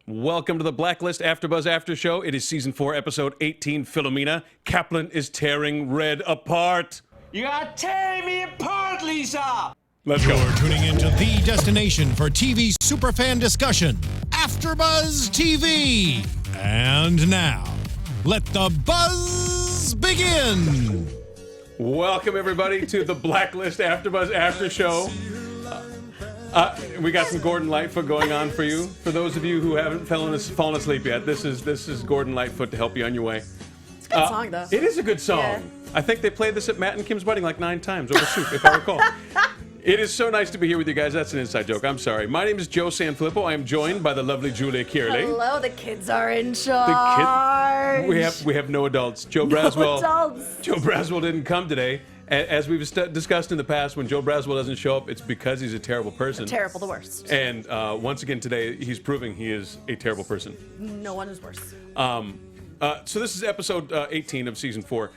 Welcome to the Blacklist AFTERBUZZ After Show. It is Season 4, Episode 18, Philomena. Kaplan is tearing Red apart. You are tearing me apart, Lisa! Let's go. You're tuning into the destination for TV superfan discussion, AFTERBUZZ TV. And now, let the buzz begin. Welcome, everybody, to the Blacklist AFTERBUZZ After Show. We got some Gordon Lightfoot going on for you. For those of you who haven't fallen asleep yet, this is Gordon Lightfoot to help you on your way. It's a good song, though. It is a good song. Yeah. I think they played this at Matt and Kim's wedding like 9 times over soup, if I recall. It is so nice to be here with you guys. That's an inside joke. I'm sorry. My name is Joe Sanfelippo. I am joined by the lovely Julia Cearley. Hello, the kids are in charge. We have no adults. Joe Braswell didn't come today. As we've discussed in the past, when Joe Braswell doesn't show up, it's because he's a terrible person. Terrible, the worst. And once again today, he's proving he is a terrible person. No one is worse. So this is episode 18 of season 4.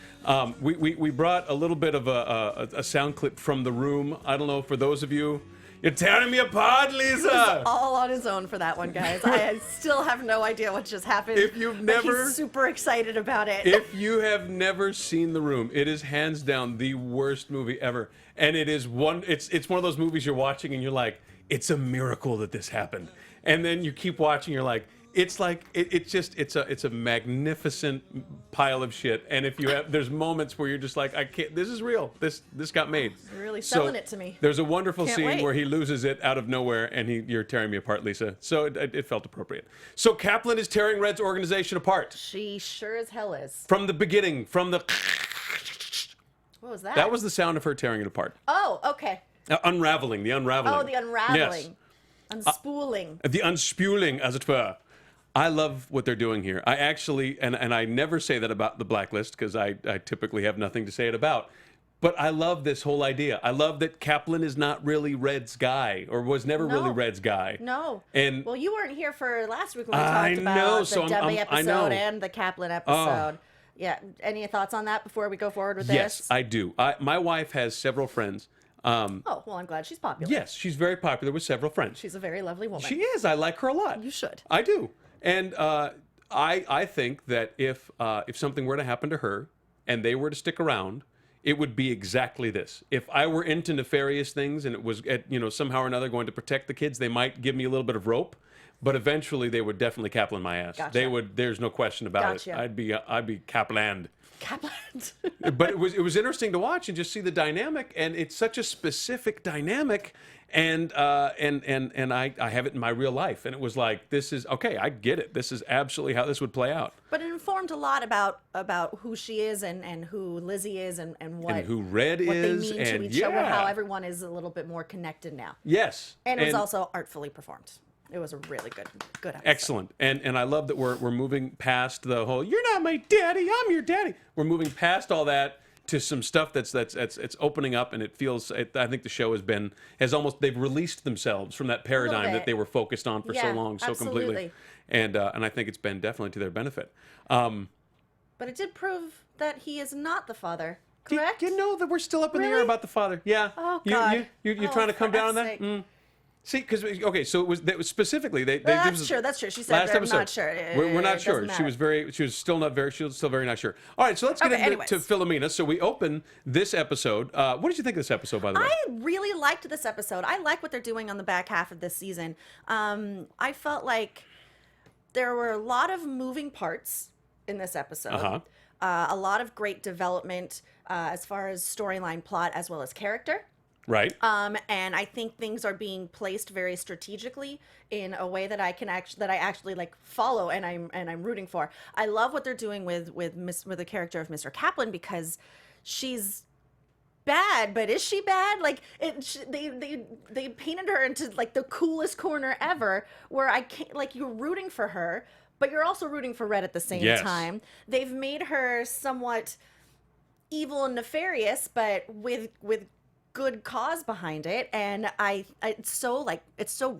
We brought a little bit of a sound clip from the room. I don't know, for those of you, you're tearing me apart, Lisa. All on his own for that one, guys. I still have no idea what just happened. If you've never, he's super excited about it. If you have never seen The Room, it is hands down the worst movie ever, and it's one of those movies you're watching and you're like, it's a miracle that this happened, and then you keep watching, you're like, it's a magnificent pile of shit. And if you have, there's moments where you're just like, I can't, this is real. This got made. You're really selling it to me. There's a wonderful Can't scene wait. where he loses it out of nowhere, and you're tearing me apart, Lisa. So it felt appropriate. So Kaplan is tearing Red's organization apart. She sure as hell is. From the beginning, from the... What was that? That was the sound of her tearing it apart. Oh, okay. Unraveling, the unraveling. Oh, the unraveling. Yes. Unspooling. The unspuling, as it were. I love what they're doing here. I actually, and I never say that about the Blacklist, because I typically have nothing to say it about. But I love this whole idea. I love that Kaplan is not really Red's guy, or was never really Red's guy. No. And well, you weren't here for last week when we talked about the Debbie episode and the Kaplan episode. Yeah. Any thoughts on that before we go forward with this? Yes, I do. My wife has several friends. Oh, well, I'm glad she's popular. Yes, she's very popular with several friends. She's a very lovely woman. She is. I like her a lot. You should. I do. And I think that if something were to happen to her and they were to stick around, it would be exactly this. If I were into nefarious things and it was somehow or another going to protect the kids, they might give me a little bit of rope, but eventually they would definitely Kaplan my ass. Gotcha. They would. There's no question about it. I'd be Kaplan. Kaplan. But it was interesting to watch and just see the dynamic, and it's such a specific dynamic. And I have it in my real life, and it was like, this is okay. I get it. This is absolutely how this would play out. But it informed a lot about who she is and who Lizzie is and who Red what is they mean to each other. How everyone is a little bit more connected now. Yes, and it was also artfully performed. It was a really good episode. Excellent. And I love that we're moving past the whole "you're not my daddy, I'm your daddy." We're moving past all that to some stuff that's opening up, and it feels. I think the show they've released themselves from that paradigm that they were focused on for so long, so completely. And I think it's been definitely to their benefit. But it did prove that he is not the father. Correct? You know that we're still up in the air about the father. Yeah. Oh God. You're trying to come down on that? See, because so it was specifically that's true. That's true. She said last episode, not sure. We're not sure. She was still very not sure. All right, so let's get into Philomena. So we open this episode. What did you think of this episode, by the way? I really liked this episode. I like what they're doing on the back half of this season. I felt like there were a lot of moving parts in this episode. A lot of great development as far as storyline, plot, as well as character. Right. And I think things are being placed very strategically in a way that I actually like follow and I'm rooting for. I love what they're doing with the character of Mr. Kaplan, because she's bad, but is she bad? Like they painted her into like the coolest corner ever, where I can't, like, you're rooting for her, but you're also rooting for Red at the same time. They've made her somewhat evil and nefarious, but with good cause behind it, and it's so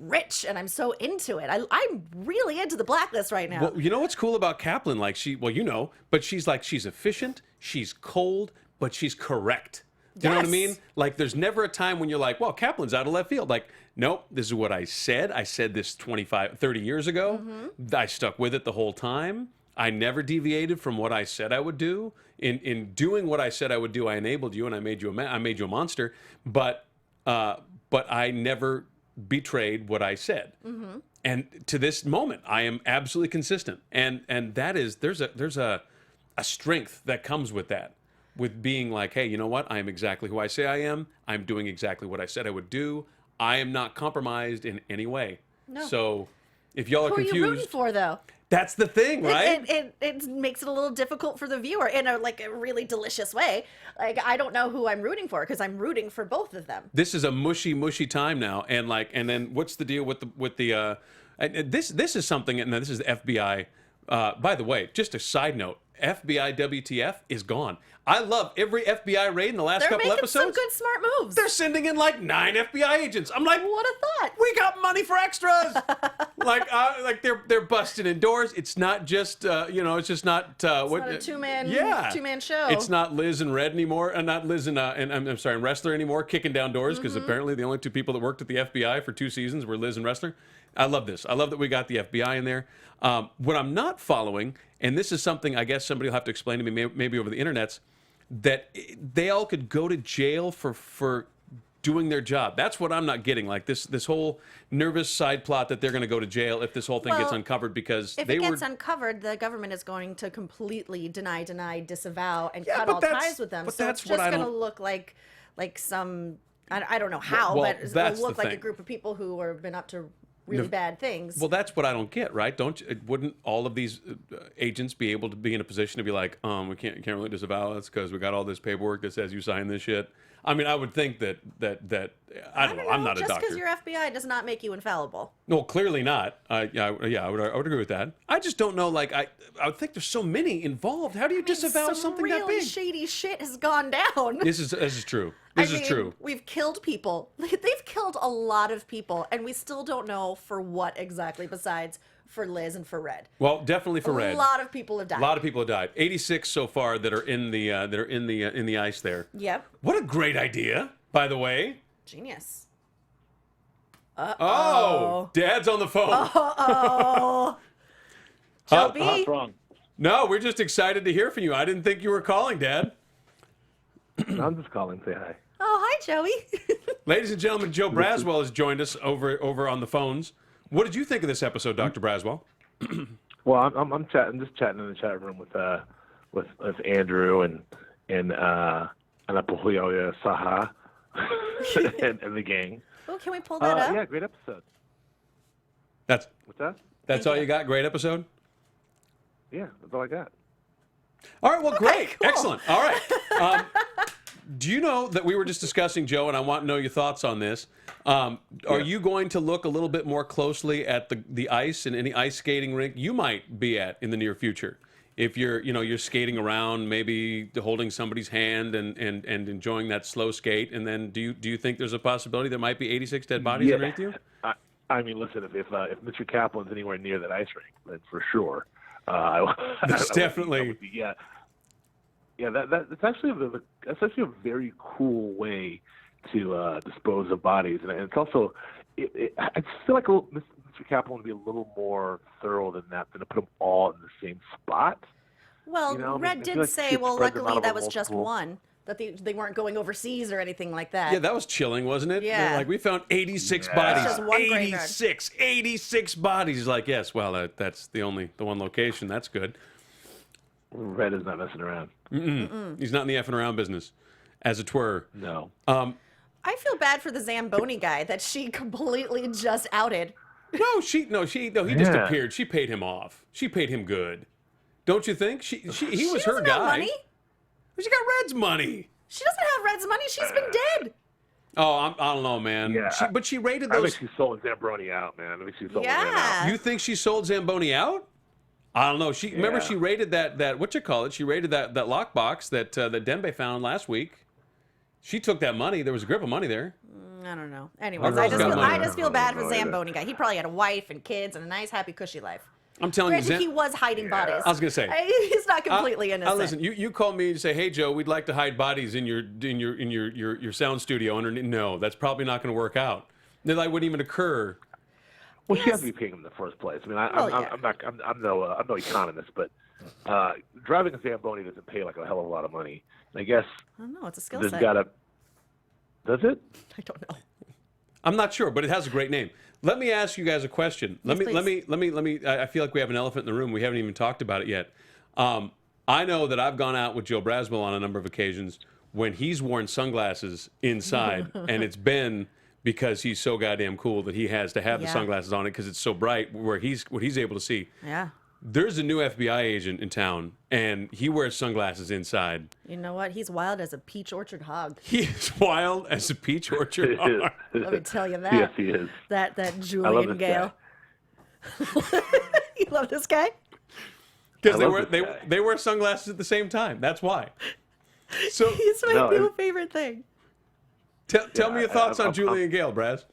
rich, and I'm so into it. I'm really into the Blacklist right now. Well, you know what's cool about Kaplan? Like, but she's efficient, she's cold, but she's correct. Do you know what I Yes. mean? Like, there's never a time when you're like, well, Kaplan's out of left field. Like, nope, this is what I said. I said this 30 years ago. I stuck with it the whole time. I never deviated from what I said I would do. In doing what I said I would do, I enabled you and I made you a monster. But I never betrayed what I said. And to this moment, I am absolutely consistent. And that is, there's a strength that comes with that. With being like, hey, you know what? I am exactly who I say I am. I'm doing exactly what I said I would do. I am not compromised in any way. No. So if y'all are Who are confused, you rooting for, though? that's the thing, right? It makes it a little difficult for the viewer in a really delicious way. Like, I don't know who I'm rooting for because I'm rooting for both of them. This is a mushy time now, and then what's the deal with the this is something, and this is the FBI. By the way, just a side note, FBI WTF is gone. I love every FBI raid in the last They're couple making episodes. some good, smart moves. They're sending in like 9 FBI agents. I'm like, What a thought. we got money for extras. like they're busting in doors. It's not just it's just not what not a two-man show. It's not Liz and Red anymore, and not Liz and I'm sorry, and Wrestler anymore, kicking down doors because apparently the only 2 people that worked at the FBI for 2 seasons were Liz and Wrestler. I love this. I love that we got the FBI in there. What I'm not following, and this is something I guess somebody will have to explain to me maybe over the internets, that they all could go to jail for doing their job. That's what I'm not getting. Like this whole nervous side plot that they're going to go to jail if this whole thing gets uncovered because if they it were. gets uncovered, the government is going to completely deny, disavow, and Yeah, cut but all that's- ties with them. but So that's it's what just I going to don't- look like some. I don't know how, Well, but it's going that's to look the like a thing. group of people who have been up to really bad things. Well, that's what I don't get, right? Wouldn't all of these agents be able to be in a position to be like, we can't really disavow this because we got all this paperwork that says you signed this shit? I mean, I would think that I don't know. I'm not a just doctor. because you're FBI does not make you infallible. No, clearly not. I would agree with that. I just don't know. Like, I would think there's so many involved. How do you disavow Some something that really big? shady shit has gone down. This is true. I This is mean, true. We've killed people. They've killed a lot of people, and we still don't know for what exactly. Besides for Liz and for Red. Well, definitely for Red. A lot of people have died. A lot of people have died. 86 so far that are in the ice there. Yep. What a great idea, by the way. Genius. Oh, Dad's on the phone. Oh. Joe B. What's wrong? No, we're just excited to hear from you. I didn't think you were calling, Dad. I'm just calling to say hi. Oh, hi, Joey. Ladies and gentlemen, Joe Braswell has joined us over on the phones. What did you think of this episode, Dr. Braswell? Well, I'm just chatting in the chat room with Andrew and Anapolio Saha and the gang. Oh, can we pull that up? Yeah, great episode. That's What's that? all you got? Great episode? Yeah, that's all I got. All right, well, great. cool. Excellent. All right. Do you know that we were just discussing, Joe, and I want to know your thoughts on this. Are you going to look a little bit more closely at the ice and any ice skating rink you might be at in the near future? If you're skating around, maybe holding somebody's hand and enjoying that slow skate, and then do you think there's a possibility there might be 86 dead bodies underneath you? I mean, listen, if Mr. Kaplan's anywhere near that ice rink, then for sure. That's definitely. Yeah, that's actually a very cool way to dispose of bodies, and it's also I just feel like Mr. Kaplan would be a little more thorough than that, than to put them all in the same spot. Well, You know, I mean, Red I did feel like say, she'd well, spread them luckily out that over was just multiple- one. That they weren't going overseas or anything like that. Yeah, that was chilling, wasn't it? Yeah. Like, we found 86 Yeah. bodies. Just one graveyard. 86 bodies. He's like, yes, well, that's the one location. That's good. Red is not messing around. He's not in the effing around business, as it were. No. I feel bad for the Zamboni guy that she completely just outed. No, he just appeared. She paid him off. She paid him good. Don't you think? He was She her doesn't have guy. money. She got Red's money. She doesn't have Red's money. She's been dead. Oh, I don't know, man. Yeah, But she raided I those. think she sold Zambroni out, man. I think she sold him Yeah. out. You think she sold Zamboni out? I don't know. Remember Yeah. she raided that what you call it? She raided that lockbox that Dembe found last week. She took that money. There was a grip of money there. I don't know. Anyways, girl's got money. I just feel bad for No idea. Zamboni guy. He probably had a wife and kids and a nice, happy, cushy life. I'm telling you, Granted, he was hiding bodies. I was gonna say he's not completely innocent. Listen, you call me and say, "Hey Joe, we'd like to hide bodies in your sound studio." Underneath, no, that's probably not going to work out. That wouldn't even occur. Well, she has to be paying him in the first place. I mean, I'm no economist, but driving a Zamboni doesn't pay like a hell of a lot of money. I guess. I don't know. It's a skill there's set. Does it? I don't know. I'm not sure, but it has a great name. Let me ask you guys a question. Let me. I feel like we have an elephant in the room. We haven't even talked about it yet. I know that I've gone out with Joe Braswell on a number of occasions when he's worn sunglasses inside, and it's been because he's so goddamn cool that he has to have the sunglasses on it because it's so bright where what he's able to see. Yeah. There's a new FBI agent in town, and he wears sunglasses inside. You know what? He's wild as a peach orchard hog. He is wild as a peach orchard hog. Let me tell you that. Yes, he is. That Julian Gale. You love this guy? Because they wear sunglasses at the same time. That's why. So he's my new favorite thing. Tell me your thoughts on Julian Gale, Braz.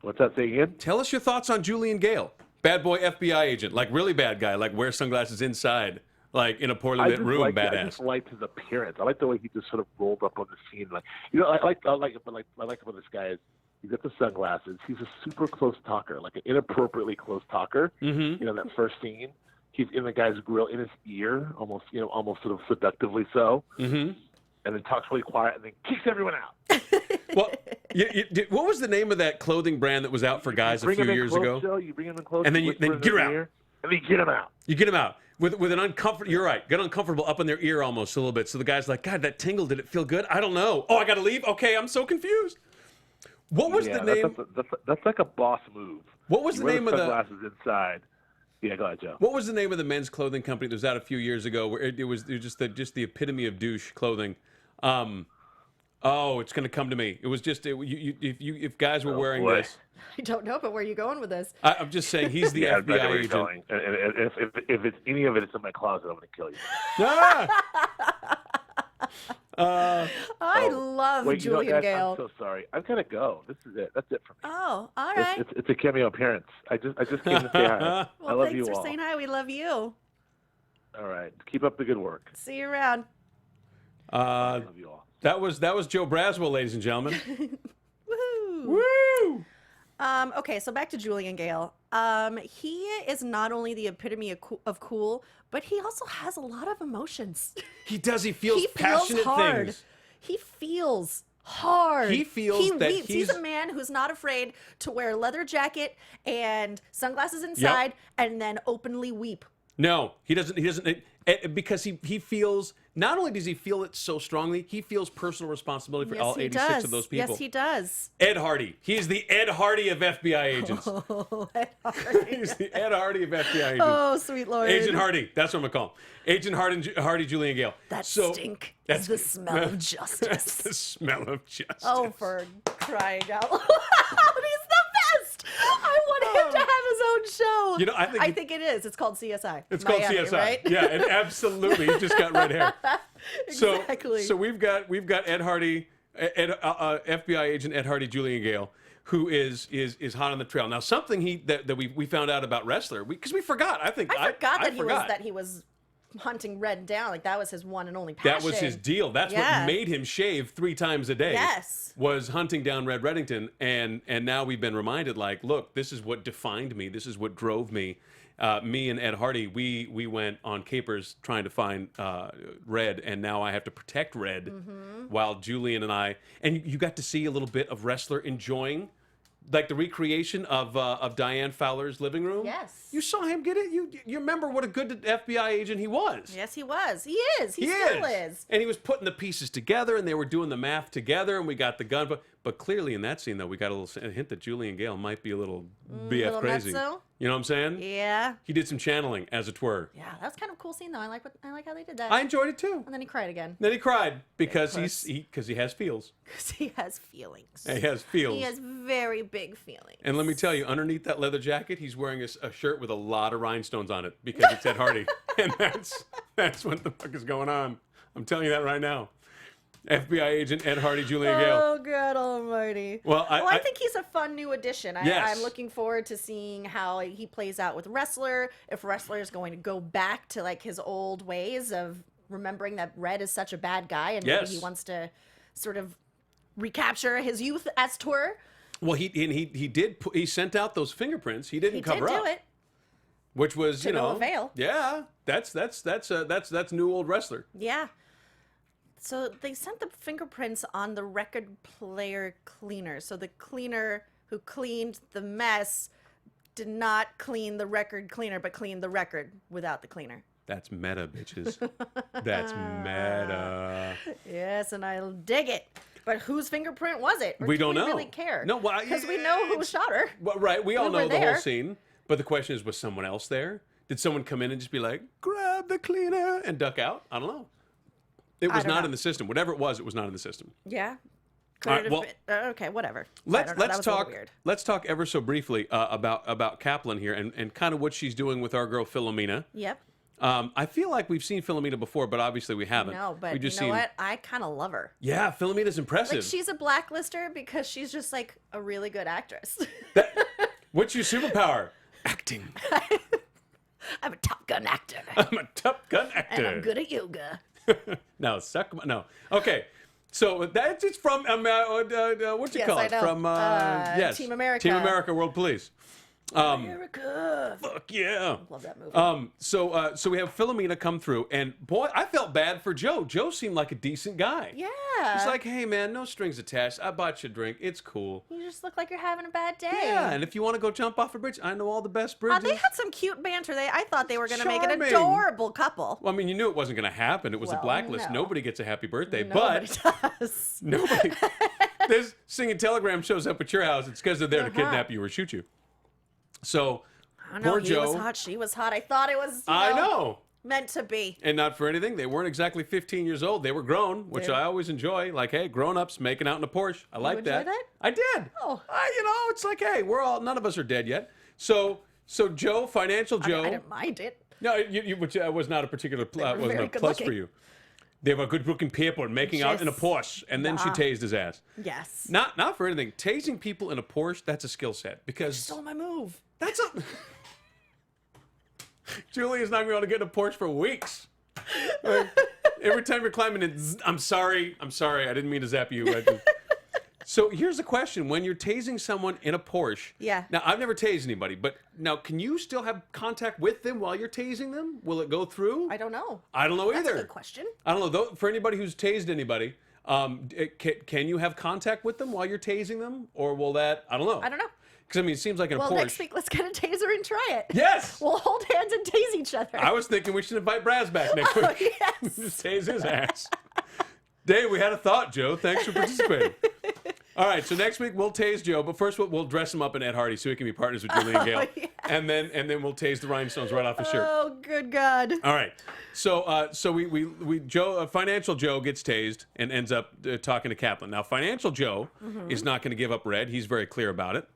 What's that say again? Tell us your thoughts on Julian Gale. Bad boy FBI agent, like really bad guy, like wears sunglasses inside, like in a poorly lit room, badass. I just liked his appearance. I like the way he just sort of rolled up on the scene. Like, you know, I like about this guy is he's got the sunglasses. He's a super close talker, like an inappropriately close talker. Mm-hmm. You know, that first scene, he's in the guy's grill, in his ear, almost sort of seductively so. Mm-hmm. And then talks really quiet, and then kicks everyone out. Well, what was the name of that clothing brand that was out for guys a few years ago? Joe, you bring him in close, and then get him out. And then get him out. You get him out with an uncomfortable. You're right. Get uncomfortable up in their ear almost a little bit. So the guy's like, God, that tingle. Did it feel good? I don't know. Oh, I got to leave. Okay, I'm so confused. What was the name? That's like a boss move. What was the name of the sunglasses inside? Yeah, go ahead, Joe. What was the name of the men's clothing company that was out a few years ago? Where it was just the epitome of douche clothing. Oh, it's going to come to me. It was just if guys were wearing this. I don't know, but where are you going with this? I'm just saying he's the FBI agent. And if it's any of it's in my closet, I'm going to kill you. I love Julian Gale. I'm so sorry. I've got to go. This is it. That's it for me. Oh, all right. It's a cameo appearance. I just came to say hi. Well, I love you all. thanks for saying hi. We love you. All right. Keep up the good work. See you around. I love you all. That was Joe Braswell, ladies and gentlemen. Woo! Woo! Okay, so back to Julian Gale. He is not only the epitome of cool, but he also has a lot of emotions. He does. He feels passionate hard. things. He feels hard. He feels that weeps. He's a man who's not afraid to wear a leather jacket and sunglasses inside and then openly weep. No, he doesn't. He doesn't. Because he feels, not only does he feel it so strongly, he feels personal responsibility for all 86 of those people. Yes, he does. Ed Hardy. He's the Ed Hardy of FBI agents. Oh, Ed Hardy. He's the Ed Hardy of FBI agents. Oh, sweet Lord. Agent Hardy. That's what I'm going to call him. Agent Hardy, Julian Gale. That stink is the smell of justice. That's the smell of justice. Oh, for crying out loud. He's the best. I want him to have his own show. You know, I think it is. It's called CSI. It's Miami, called CSI. right? Yeah, and absolutely. He's just got red hair. Exactly. So we've got Ed Hardy, FBI agent Ed Hardy, Julian Gale, who is hot on the trail. Now, something that we found out about Wrestler, because we forgot. I forgot that he was hunting Red down. Like, that was his one and only passion. That was his deal. That's what made him shave 3 times a day. Yes. Was hunting down Red Reddington. And now we've been reminded, like, look, this is what defined me. This is what drove me. Me and Ed Hardy, we went on capers trying to find Red, and now I have to protect Red while Julian and I... And you got to see a little bit of Wrestler enjoying... Like the recreation of Diane Fowler's living room. Yes. You saw him get it. You remember what a good FBI agent he was. Yes, he was. He is. He still is. And he was putting the pieces together, and they were doing the math together, and we got the gun. But clearly in that scene, though, we got a hint that Julian Gale might be a little BF little crazy. nutso? You know what I'm saying? Yeah. He did some channeling, as it were. Yeah, that was kind of a cool scene, though. I like how they did that. I enjoyed it too. And then he cried again. Then he cried because he has feels. Because he has feelings. He has feels. He has very big feelings. And let me tell you, underneath that leather jacket, he's wearing a shirt with a lot of rhinestones on it because it's Ed Hardy. And that's what the fuck is going on. I'm telling you that right now. FBI agent Ed Hardy, Julian Gale. Oh, God almighty. Hardy. Well, I think he's a fun new addition. Yes. I'm looking forward to seeing how he plays out with Wrestler. If Wrestler is going to go back to like his old ways of remembering that Red is such a bad guy, and maybe he wants to sort of recapture his youth, as it were. Well, he sent out those fingerprints. He didn't cover up. He did do it. Which was, To no avail. Yeah, that's new old Wrestler. Yeah. So they sent the fingerprints on the record player cleaner. So the cleaner who cleaned the mess did not clean the record cleaner, but cleaned the record without the cleaner. That's meta, bitches. That's meta. Yes, and I dig it. But whose fingerprint was it? Or We do don't know. Really care? No, well, because we know who shot her. Well, right, we all We were know the whole there. scene. But the question is, was someone else there? Did someone come in and just be like, grab the cleaner and duck out? I don't know. It was don't not know. in the system. Whatever it was not in the system. Yeah. Could All right, it have well, been, okay, whatever. Let's That was a little talk. weird. Let's talk ever so briefly about Kaplan here and kind of what she's doing with our girl Philomena. Yep. I feel like we've seen Philomena before, but obviously we haven't. No, but We've you just know what? I kind of love her. Yeah, Philomena's impressive. Like, she's a blacklister because she's just like a really good actress. What's your superpower? Acting. I'm a Top Gun actor. I'm a Top Gun actor. And I'm good at yoga. No, suck my, no. Okay. So that's it's from what's it Yes, called? I know. From yes, Team America. Team America, World Police. America. Fuck yeah. Love that movie. So we have Philomena come through, and boy, I felt bad for Joe. Joe seemed like a decent guy. Yeah. He's like, hey man, no strings attached. I bought you a drink. It's cool. You just look like you're having a bad day. Yeah, and if you want to go jump off a bridge, I know all the best bridges. They had some cute banter. I thought they were going to make an Charming. adorable couple. Well, I mean, you knew it wasn't going to happen. It was a Well, blacklist. no. Nobody gets a happy birthday, Nobody but does. nobody. This singing telegram shows up at your house. It's because they're there to kidnap you or shoot you. So, I know, poor he Joe. was hot. She was hot. I thought it was. I know. Meant to be. And not for anything, they weren't exactly 15 years old. They were grown, which I always enjoy. Like, hey, grown-ups making out in a Porsche. I like enjoy that? I did. Oh. It's like, hey, none of us are dead yet. So Joe, financial Joe. I didn't mind it. No, which was not a particular wasn't very a good plus for looking. you. They were good-looking people making out in a Just- Porsche, and then she tased his ass. Yes. Not for anything. Tasing people in a Porsche, that's a skill set because Stole my move. that's a. Julia's not going to be able to get in a Porsche for weeks. Like, every time you're climbing in, I'm sorry, I didn't mean to zap you. So here's the question: when you're tasing someone in a Porsche, Yeah. Now I've never tased anybody, but now can you still have contact with them while you're tasing them? Will it go through? I don't know. I don't know That's either. a good question. I don't know. Though, for anybody who's tased anybody, can you have contact with them while you're tasing them, or will that? I don't know. I don't know. Because I mean, it seems like in a Well, Porsche. next week, let's get a taser and try it. Yes. We'll hold hands and tase each other. I was thinking we should invite Braz back next week. yes. Just tase his ass. Dave, we had a thought, Joe. Thanks for participating. All right, so next week we'll tase Joe, but first we'll dress him up in Ed Hardy so he can be partners with Julian Gale, yes. and then we'll tase the rhinestones right off his shirt. Oh, good God. All right, so Joe, financial Joe gets tased and ends up talking to Kaplan. Now, financial Joe is not going to give up Red. He's very clear about it.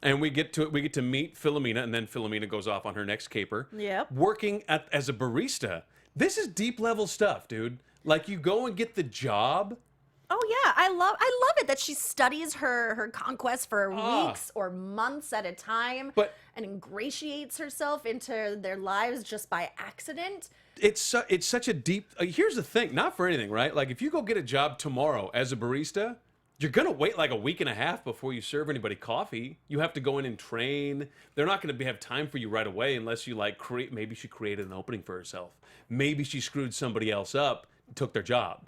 And we get to meet Philomena, and then Philomena goes off on her next caper. Yep. Working as a barista. This is deep level stuff, dude. Like, you go and get the job. Oh yeah, I love it that she studies her conquest for weeks or months at a time, and ingratiates herself into their lives just by accident. It's such a deep. Here's the thing, not for anything, right? Like, if you go get a job tomorrow as a barista, you're gonna wait like a week and a half before you serve anybody coffee. You have to go in and train. They're not gonna have time for you right away unless you like create. Maybe she created an opening for herself. Maybe she screwed somebody else up and took their job.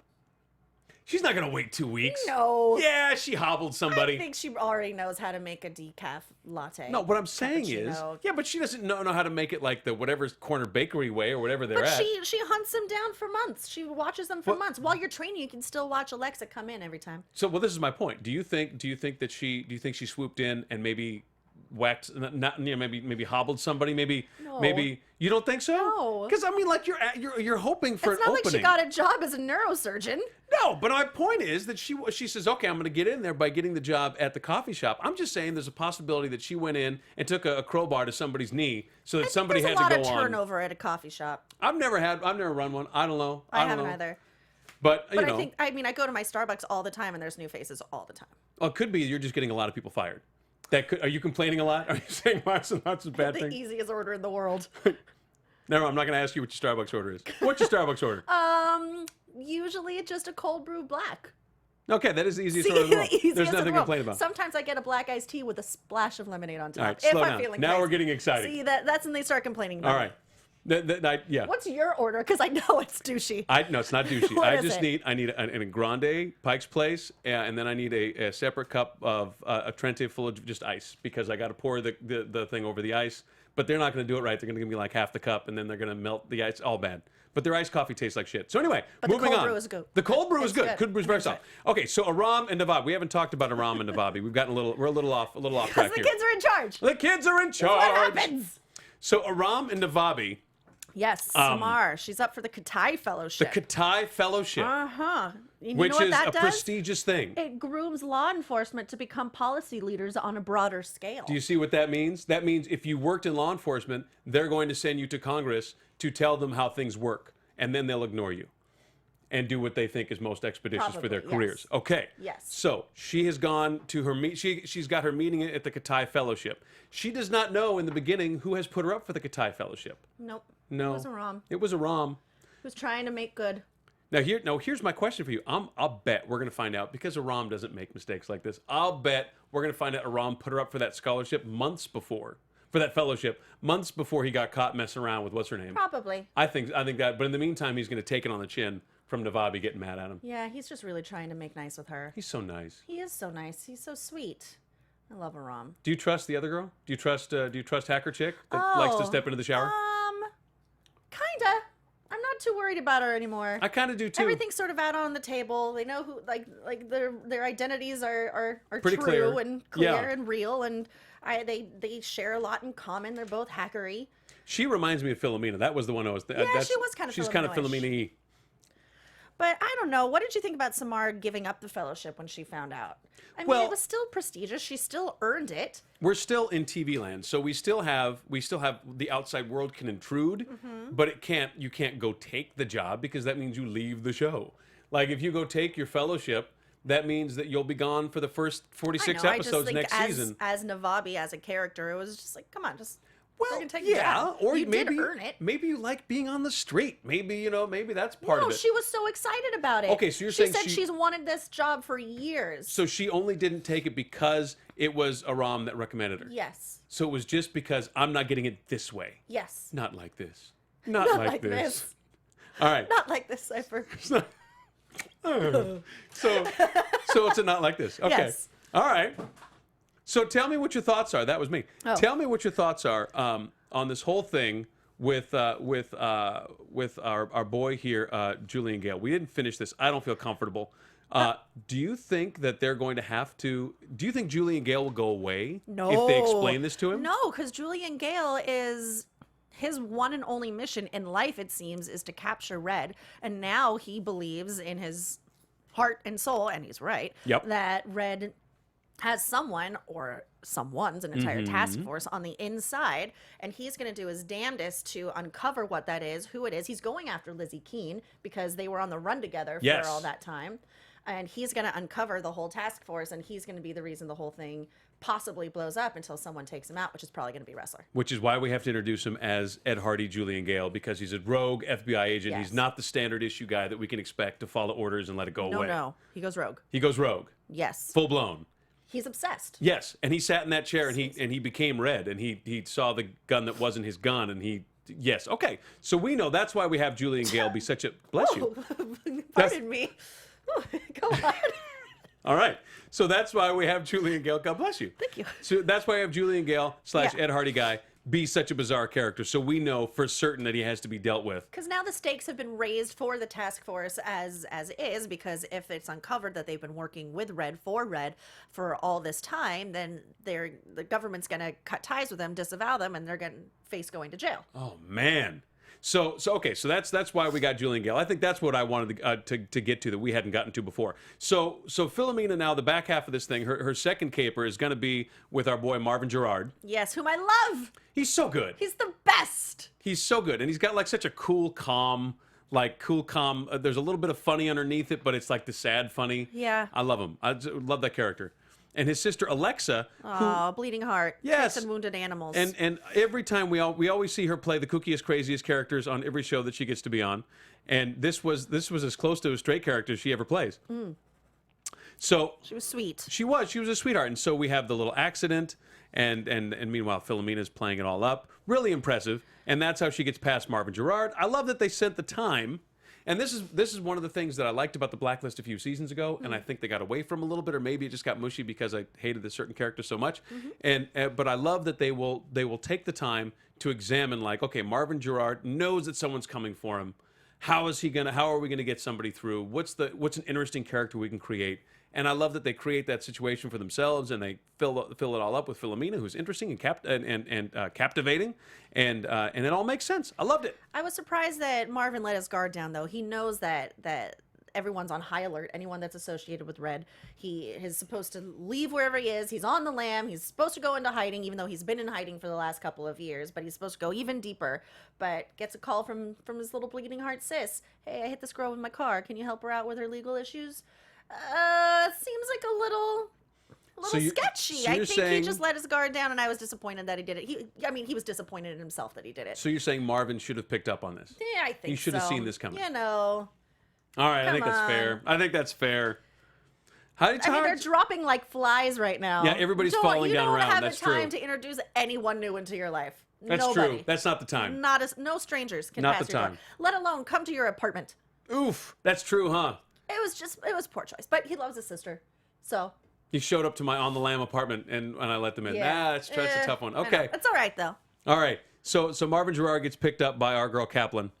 She's not going to wait 2 weeks. No. Yeah, she hobbled somebody. I think she already knows how to make a decaf latte. No, what I'm saying is, Cappuccino. yeah, but she doesn't know how to make it like the whatever corner bakery way or whatever they're But at. she hunts them down for months. She watches them for months. While you're training, you can still watch Alexa come in every time. So, well, this is my point. Do you think she swooped in and maybe whacked, maybe hobbled somebody, maybe you don't think so? No. Because I mean, like you're hoping for It's an not opening. like she got a job as a neurosurgeon. No, but my point is that she says, okay, I'm going to get in there by getting the job at the coffee shop. I'm just saying there's a possibility that she went in and took a crowbar to somebody's knee so that somebody There's had a to lot go of on. turnover at a coffee shop. I've never run one. I don't know. I don't haven't know. either. But But I go to my Starbucks all the time, and there's new faces all the time. Oh, it could be you're just getting a lot of people fired. Are you complaining a lot? Are you saying lots and lots of bad The things? easiest order in the world. No, I'm not going to ask you what your Starbucks order is. What's your Starbucks order? Usually it's just a cold brew black. Okay, that is the easiest See, order in the the world. easiest There's in the nothing to world. complain about. Sometimes I get a black iced tea with a splash of lemonade on top. All right, if slow I'm down. feeling Now crazy. we're getting excited. See, that's when they start complaining about All right. Yeah. What's your order? Because I know it's douchey. No, it's not douchey. What I is just it? I need a grande Pike's Place, and then I need a separate cup of a Trente full of just ice because I got to pour the thing over the ice. But they're not going to do it right. They're going to give me like half the cup, and then they're going to melt the ice. All bad. But their iced coffee tastes like shit. So anyway, But the moving cold on. brew is good. The cold brew is It's good. good. Cold brew is very soft. Okay, so Aram and Navabi. We haven't talked about Aram and Navabi. We're a little off Because track the here. kids are in charge. The kids are in charge. What happens? So Aram and Navabi, Yes, Samar. She's up for the Katai the Fellowship. Katai Fellowship, Uh-huh. You which know what is that a does? prestigious thing. It grooms law enforcement to become policy leaders on a broader scale. Do you see what that means? That means if you worked in law enforcement, they're going to send you to Congress to tell them how things work, and then they'll ignore you and do what they think is most expeditious for their Probably, careers. yes. Okay. Yes. So she has gone to her she's got her meeting at the Katai Fellowship. She does not know in the beginning who has put her up for the Katai Fellowship. Nope. No. It was Aram. It was Aram. Who's trying to make good. Now here's my question for you. I'll bet we're going to find out because Aram doesn't make mistakes like this. I'll bet we're going to find out Aram put her up for that scholarship months before, for that fellowship, months before he got caught messing around with what's her name. Probably. I think that. But in the meantime, he's going to take it on the chin from Navabi getting mad at him. Yeah, he's just really trying to make nice with her. He's so nice. He is so nice. He's so sweet. I love Aram. Do you trust the other girl? Do you trust Hacker Chick that likes to step into the shower? Kinda. I'm not too worried about her anymore. I kind of do too. Everything's sort of out on the table. They know who, like their identities are Pretty true clear. and clear Yeah. and real, and they share a lot in common. They're both hackery. She reminds me of Philomena. That was the one I was. Yeah, she was kind of She's kind of Philomena-ish. Philomena-y. But I don't know. What did you think about Samar giving up the fellowship when she found out? I mean, Well- it was still prestigious. She still earned it. We're still in TV land, so we still have the outside world can intrude, Mm-hmm. but you can't go take the job because that means you leave the show. Like if you go take your fellowship, that means that you'll be gone for the first 46 I know. episodes I just next think season. as Navabi, as a character, it was just like, come on, just Well, fucking take the job. or you maybe did earn it. maybe you like being on the street. Maybe that's part No, of it. she was so excited about it. Okay, so you're she saying said she's wanted this job for years. So she only didn't take it because it was Aram that recommended her. Yes. So it was just because I'm not getting it this way. Yes. Not like this. Not like this. All right. Not like this, Cypher. So it's a not like this. Okay. Yes. All right. So tell me what your thoughts are. That was me. Oh. Tell me what your thoughts are on this whole thing with our boy here, Julian Gale. We didn't finish this. I don't feel comfortable. Do you think that they're going to have to? Do you think Julian Gale will go away if they explain this to him? No, because Julian Gale is his one and only mission in life, it seems, is to capture Red. And now he believes in his heart and soul, and he's right, Yep. that Red has someone or someone's an entire Mm-hmm. task force on the inside, and he's going to do his damnedest to uncover what that is, who it is. He's going after Lizzie Keene because they were on the run together for Yes. all that time. And he's going to uncover the whole task force, and he's going to be the reason the whole thing possibly blows up until someone takes him out, which is probably going to be Wrestler. Which is why we have to introduce him as Ed Hardy, Julian Gale, because he's a rogue FBI agent. Yes. He's not the standard issue guy that we can expect to follow orders and let it go away. No, he goes rogue. He goes rogue, Yes. full blown. He's obsessed. Yes, and he sat in that chair and he became Red, and he saw the gun that wasn't his gun, and he. Yes, okay. So we know that's why we have Julian Gale be such a bless you. Pardon me. Go on. All right. So that's why we have Julian Gale. God bless you. Thank you. So that's why we have Julian Gale / Yeah. Ed Hardy guy be such a bizarre character. So we know for certain that he has to be dealt with. Because now the stakes have been raised for the task force as is, because if it's uncovered that they've been working with Red for all this time, then the government's going to cut ties with them, disavow them, and they're going to face going to jail. Oh man. So okay, so that's why we got Julian Gale. I think that's what I wanted to get to that we hadn't gotten to before. So Philomena now, the back half of this thing, her second caper is going to be with our boy Marvin Gerard. Yes, whom I love. He's so good. He's the best. He's so good, and he's got like such a cool, calm. There's a little bit of funny underneath it, but it's like the sad funny. Yeah. I love him. I love that character. and his sister Alexa. Oh, bleeding heart. Yes. Kids and wounded animals. And every time we always see her play the kookiest, craziest characters on every show that she gets to be on. And this was as close to a straight character as she ever plays. So she was sweet. She was a sweetheart. And so we have the little accident, and meanwhile Philomena's playing it all up. Really impressive. And that's how she gets past Marvin Gerard. I love that they sent the time. And this is one of the things that I liked about the Blacklist a few seasons ago, and I think they got away from a little bit, or maybe it just got mushy because I hated this certain character so much. But I love that they will take the time to examine, like, okay, Marvin Gerard knows that someone's coming for him. How are we gonna get somebody through? What's an interesting character we can create? And I love that they create that situation for themselves, and they fill it all up with Philomena, who's interesting and captivating, and it all makes sense. I loved it. I was surprised that Marvin let his guard down, though. He knows that everyone's on high alert. Anyone that's associated with Red, he is supposed to leave wherever he is. He's on the lam. He's supposed to go into hiding, even though he's been in hiding for the last couple of years. But he's supposed to go even deeper. But gets a call from his little bleeding heart sis. Hey, I hit this girl with my car. Can you help her out with her legal issues? Seems like a little sketchy. So I you're think saying, he just let his guard down, and I was disappointed that he did it. He was disappointed in himself that he did it. So you're saying Marvin should have picked up on this? Yeah, I think so. He should have seen this coming. You know. All right, I think Come that's fair. on. I think that's fair. They're dropping like flies right now. Yeah, everybody's falling down around. You don't have That's the time true. to introduce anyone new into your life. That's Nobody. true. That's not the time. No strangers can Not pass the your time. door. Let alone come to your apartment. Oof, that's true, huh? It was poor choice. But he loves his sister, so. He showed up to my on the lam apartment, and I let them in. Yeah. That's a tough one. I know. Okay. It's all right though. All right. So Marvin Gerard gets picked up by our girl Kaplan.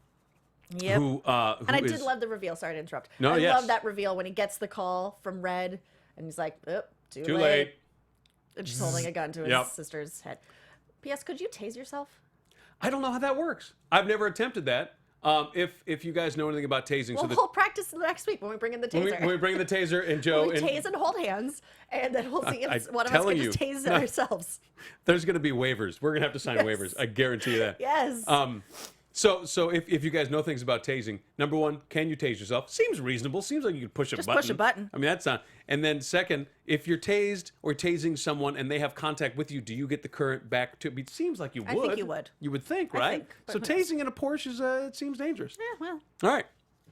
Yep. Who and I did love the reveal. Sorry to interrupt. I love that reveal when he gets the call from Red, and he's like, "Oh, too late." And she's holding a gun to his sister's head. P.S. Could you tase yourself? I don't know how that works. I've never attempted that. If you guys know anything about tasing, Well, we'll practice next week when we bring in the taser. when we bring the taser and Joe we tase and hold hands, and then we'll see if one of us telling can just you. tase ourselves. There's going to be waivers. We're going to have to sign waivers. I guarantee you that. Yes. So if you guys know things about tasing, number one, can you tase yourself? Seems reasonable. Seems like you could push a Just button. push a button. I mean, that's not. And then second, if you're tased or tasing someone and they have contact with you, do you get the current back to? It seems like you would. I think you would. You would think, I right? think, but So who knows? tasing in a Porsche is it seems dangerous. Yeah, well, All right.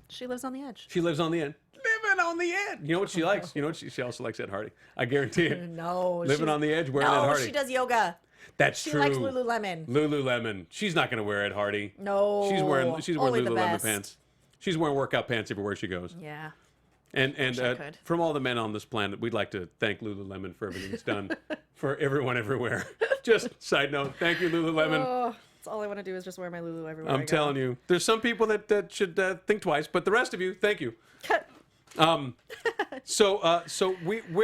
she lives on the edge. She lives on the end. Living on the edge. You know what she likes? You know what she also likes Ed Hardy. I guarantee it. No. Living on the edge, wearing Ed No, Hardy. she does yoga. That's She true. likes Lululemon. Lululemon. She's not going to wear Ed Hardy. No. She's wearing Only the Lululemon best. pants. She's wearing workout pants everywhere she goes. Yeah. And I could. from all the men on this planet, we'd like to thank Lululemon for everything it's done for everyone everywhere. Just side note, thank you, Lululemon. Oh, that's all I want to do is just wear my Lulu everywhere. I'm telling you, there's some people that should think twice, but the rest of you, thank you. Where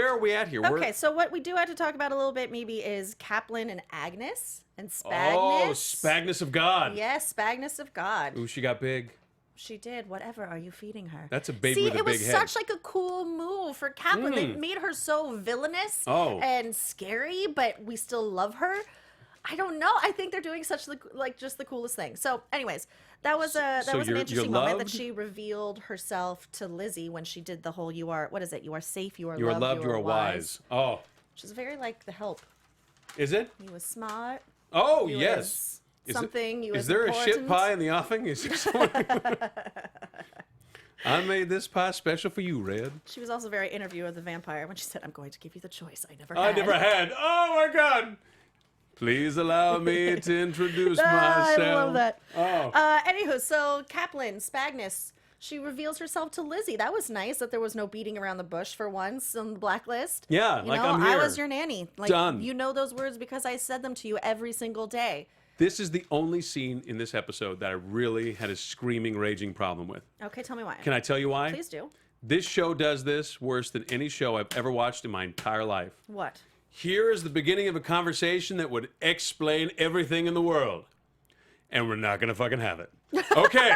are we at here? Okay, so what we do have to talk about a little bit maybe is Kaplan and Agnes and Spagnus. Oh, Spagnus of God. Yes, Spagnus of God. Ooh, she got big. She did. Whatever are you feeding her? That's a baby See, with a it big was head. such like a cool move for Kaplan. They made her so villainous and scary, but we still love her. I don't know. I think they're doing such just the coolest thing. So, anyways, that was an interesting moment that she revealed herself to Lizzie when she did the whole "you are safe, you are loved, you are wise." Oh, which is very like The Help. is it? He was smart. Oh, He yes. was something. He was Is there important. a shit pie in the offing? Is there someone... I made this pie special for you, Red. She was also very Interview with the Vampire when she said, "I'm going to give you the choice I never had." Oh my God. Please allow me to introduce myself. I love that. Oh. Anywho, so Kaplan, Spagnus, she reveals herself to Lizzie. That was nice that there was no beating around the bush for once on the Blacklist. Yeah, you like know, I'm here. I was your nanny. Like, Done. You know those words because I said them to you every single day. This is the only scene in this episode that I really had a screaming, raging problem with. Okay, tell me why. Can I tell you why? Please do. This show does this worse than any show I've ever watched in my entire life. What? Here is the beginning of a conversation that would explain everything in the world. And we're not going to fucking have it. Okay,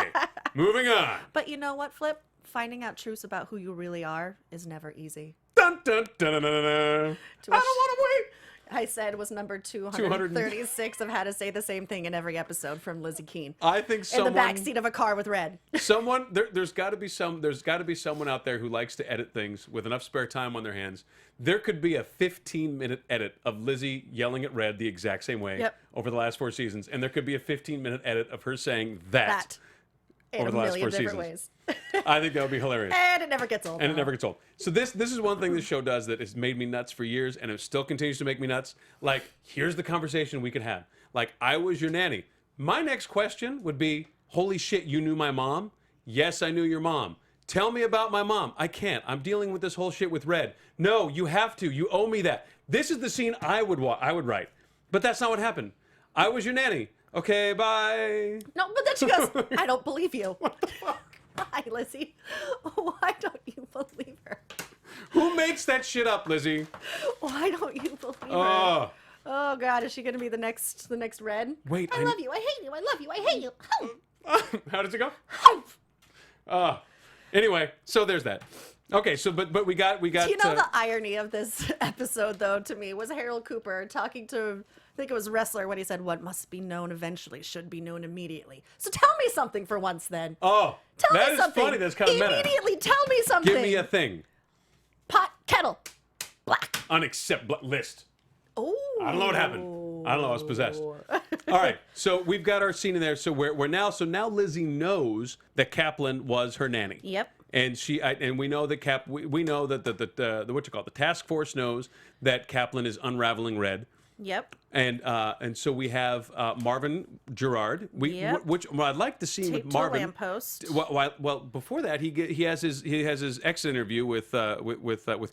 moving on. But you know what, Flip? Finding out truths about who you really are is never easy. Dun, dun, dun, dun, dun, dun. I don't want to wait. I said was number 236 of how to say the same thing in every episode from Lizzie Keene. I think someone in the backseat of a car with Red. There's got to be someone out there who likes to edit things with enough spare time on their hands. There could be a 15-minute edit of Lizzie yelling at Red the exact same way over the last 4 seasons, and there could be a 15-minute edit of her saying that. In over the a last million 4 different seasons. ways. I think that would be hilarious. And it never gets old. And it never gets old. So this is one thing this show does that has made me nuts for years, and it still continues to make me nuts. Like, here's the conversation we could have. Like, I was your nanny. My next question would be, holy shit, you knew my mom? Yes, I knew your mom. Tell me about my mom. I can't. I'm dealing with this whole shit with Red. No, you have to. You owe me that. This is the scene I would write. But that's not what happened. I was your nanny. Okay, bye. No, but then she goes, I don't believe you. What the fuck? Why, Lizzie? Why don't you believe her? Who makes that shit up, Lizzie? Why don't you believe her? Oh, God, is she going to be the next Red? Wait, I love you. I hate you. I love you. I hate you. How does it go? Anyway, so there's that. Okay, so but we got. Do you know the irony of this episode, though, to me, was Harold Cooper talking to, I think it was Wrestler, when he said, what must be known eventually should be known immediately. So tell me something for once, then. Oh, tell that me is something. funny. That's kind of meta. Immediately tell me something. Give me a thing. Pot, kettle, black. Unaccept list. Oh. I don't know what happened. I don't know. I was possessed. All right, so we've got our scene in there. So we're now Lizzie knows that Kaplan was her nanny. Yep. And and we know that we know that the task force knows that Kaplan is unraveling Red. Yep. And so we have Marvin Gerard. Which I'd like to see with Marvin. Lamppost. Well, before that he has his exit interview with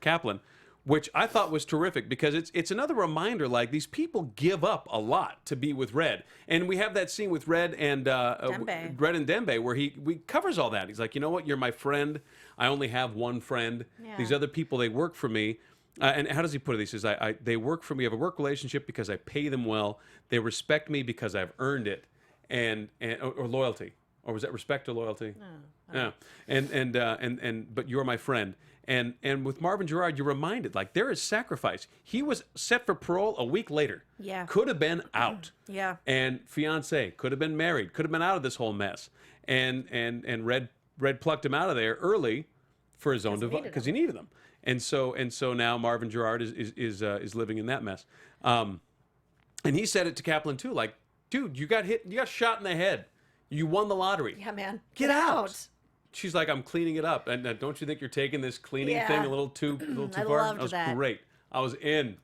Kaplan, which I thought was terrific because it's another reminder, like, these people give up a lot to be with Red, and we have that scene with Red and Dembe where he covers all that. He's like, you know what, you're my friend. I only have one friend. Yeah. These other people, they work for me. And how does he put it? He says, they work for me. I have a work relationship because I pay them well. They respect me because I've earned it, or loyalty, or was that respect or loyalty? No. Yeah. But you're my friend. And with Marvin Gerard, you're reminded, like, there is sacrifice. He was set for parole a week later. Yeah. Could have been out. Yeah. And fiance, could have been married, could have been out of this whole mess. And Red plucked him out of there early for his own device because he needed them. And so now Marvin Gerard is living in that mess. And he said it to Kaplan too, like, dude, you got shot in the head. You won the lottery. Yeah, man. Get out. She's like, I'm cleaning it up. And don't you think you're taking this cleaning thing a little too far? Loved that was great. I was in.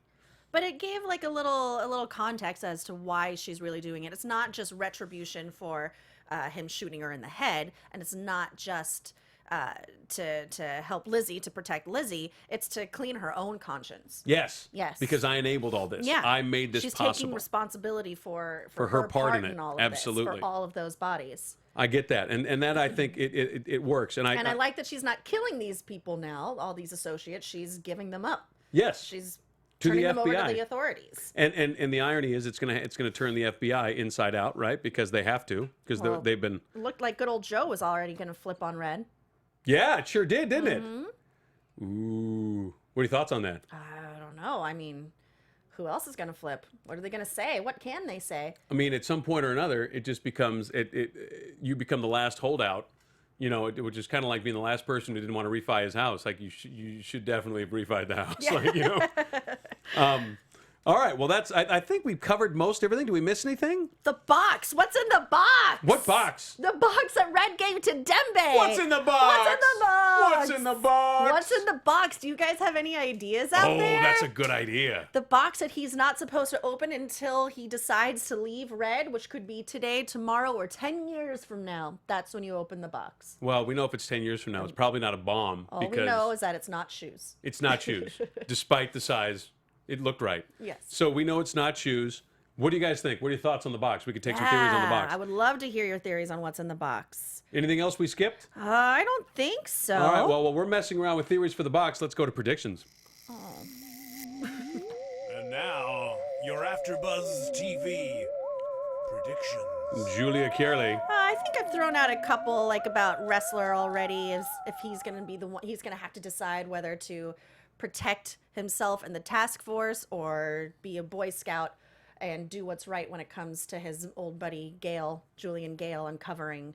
But it gave like a little context as to why she's really doing it. It's not just retribution for him shooting her in the head, and it's not just to help Lizzie, to protect Lizzie. It's to clean her own conscience. Yes. Because I enabled all this. Yeah. I made this possible. She's taking responsibility for her part in it. all of Absolutely. this, for all of those bodies. I get that, and that I think it works, and I like that she's not killing these people now, all these associates. She's giving them up. Yes, she's to turning the them FBI. over to the authorities. And the irony is, it's gonna turn the FBI inside out, right? Because they have to, because they've been. It looked like good old Joe was already gonna flip on Red. Yeah, it sure did, didn't it? Ooh, what are your thoughts on that? I don't know. I mean, who else is going to flip? What are they going to say? What can they say? I mean, at some point or another, it just becomes you become the last holdout. You know, which is kind of like being the last person who didn't want to refi his house. Like, you should definitely have refied the house. Yeah. Like, you know. All right. Well, I think we've covered most everything. Do we miss anything? The box. What's in the box? What box? The box that Red gave to Dembe. What's in the box? What's in the box? What's in the box? What's in the box? Do you guys have any ideas out there? Oh, that's a good idea. The box that he's not supposed to open until he decides to leave Red, which could be today, tomorrow, or 10 years from now. That's when you open the box. Well, we know if it's 10 years from now, it's probably not a bomb. All we know is that it's not shoes. It's not shoes, despite the size. It looked right. Yes. So we know it's not shoes. What do you guys think? What are your thoughts on the box? We could take some theories on the box. I would love to hear your theories on what's in the box. Anything else we skipped? I don't think so. All right. Well, we're messing around with theories for the box. Let's go to predictions. And now, your AfterBuzz TV predictions. Julia Cearley. I think I've thrown out a couple, like about Wrestler already. If he's going to be the one, he's going to have to decide whether to protect himself and the task force, or be a Boy Scout and do what's right when it comes to his old buddy Gale, Julian Gale, uncovering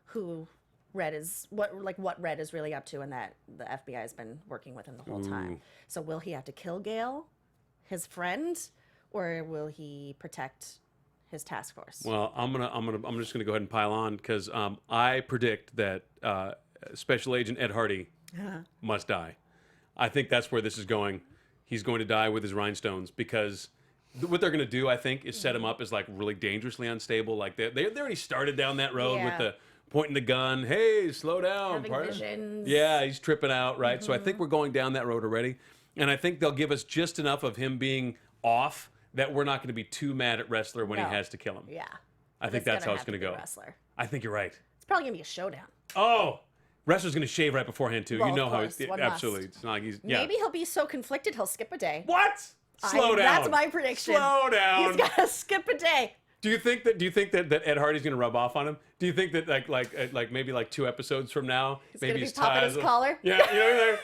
who Red is, what Red is really up to, and that the FBI has been working with him the whole time. So will he have to kill Gale, his friend, or will he protect his task force? Well, I'm just gonna go ahead and pile on, because I predict that Special Agent Ed Hardy must die. I think that's where this is going. He's going to die with his rhinestones, because what they're going to do, I think, is set him up as like really dangerously unstable. Like they already started down that road with the pointing the gun. Hey, slow down, Having partner. visions. Yeah, he's tripping out, right? So I think we're going down that road already, and I think they'll give us just enough of him being off that we're not going to be too mad at Wrestler when he has to kill him. Yeah. I think that's how it's going to go. Wrestler. I think you're right. It's probably going to be a showdown. Oh, Wrestler's going to shave right beforehand too. Well, you know of how course, one absolutely. must. It's not like he's Maybe he'll be so conflicted he'll skip a day. What? Slow down. That's my prediction. Slow down. He's got to skip a day. Do you think that Ed Hardy's going to rub off on him? Do you think that like maybe like 2 episodes from now, He's maybe going to his be popping ties his collar? Yeah, you know,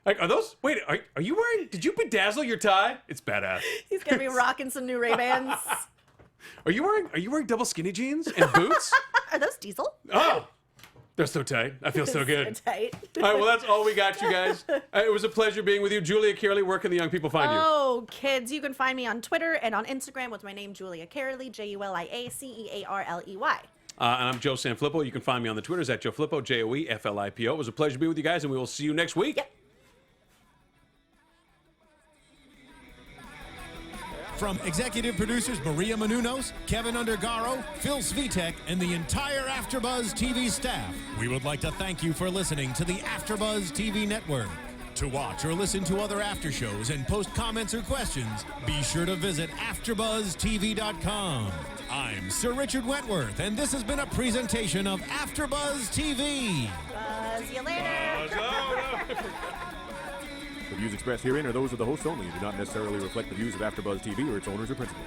like are those? Wait, are you wearing? Did you bedazzle your tie? It's badass. He's going to be rocking some new Ray-Bans. Are you wearing double skinny jeans and boots? Are those Diesel? Oh, they're so tight. I feel so good. So tight. All right, well, that's all we got, you guys. It was a pleasure being with you. Julia Cearley, where can the young people find you? Oh, kids, you can find me on Twitter and on Instagram with my name, Julia Cearley, Juliacearley. And I'm Joe Sanfelippo. You can find me on the Twitters at Joe Flippo, JoeFlippo. It was a pleasure being with you guys, and we will see you next week. Yep. From executive producers Maria Menounos, Kevin Undergaro, Phil Svitek, and the entire AfterBuzz TV staff, we would like to thank you for listening to the AfterBuzz TV network. To watch or listen to other after shows and post comments or questions, be sure to visit AfterBuzzTV.com. I'm Sir Richard Wentworth, and this has been a presentation of AfterBuzz TV. See you later. The views expressed herein are those of the hosts only and do not necessarily reflect the views of AfterBuzz TV or its owners or principals.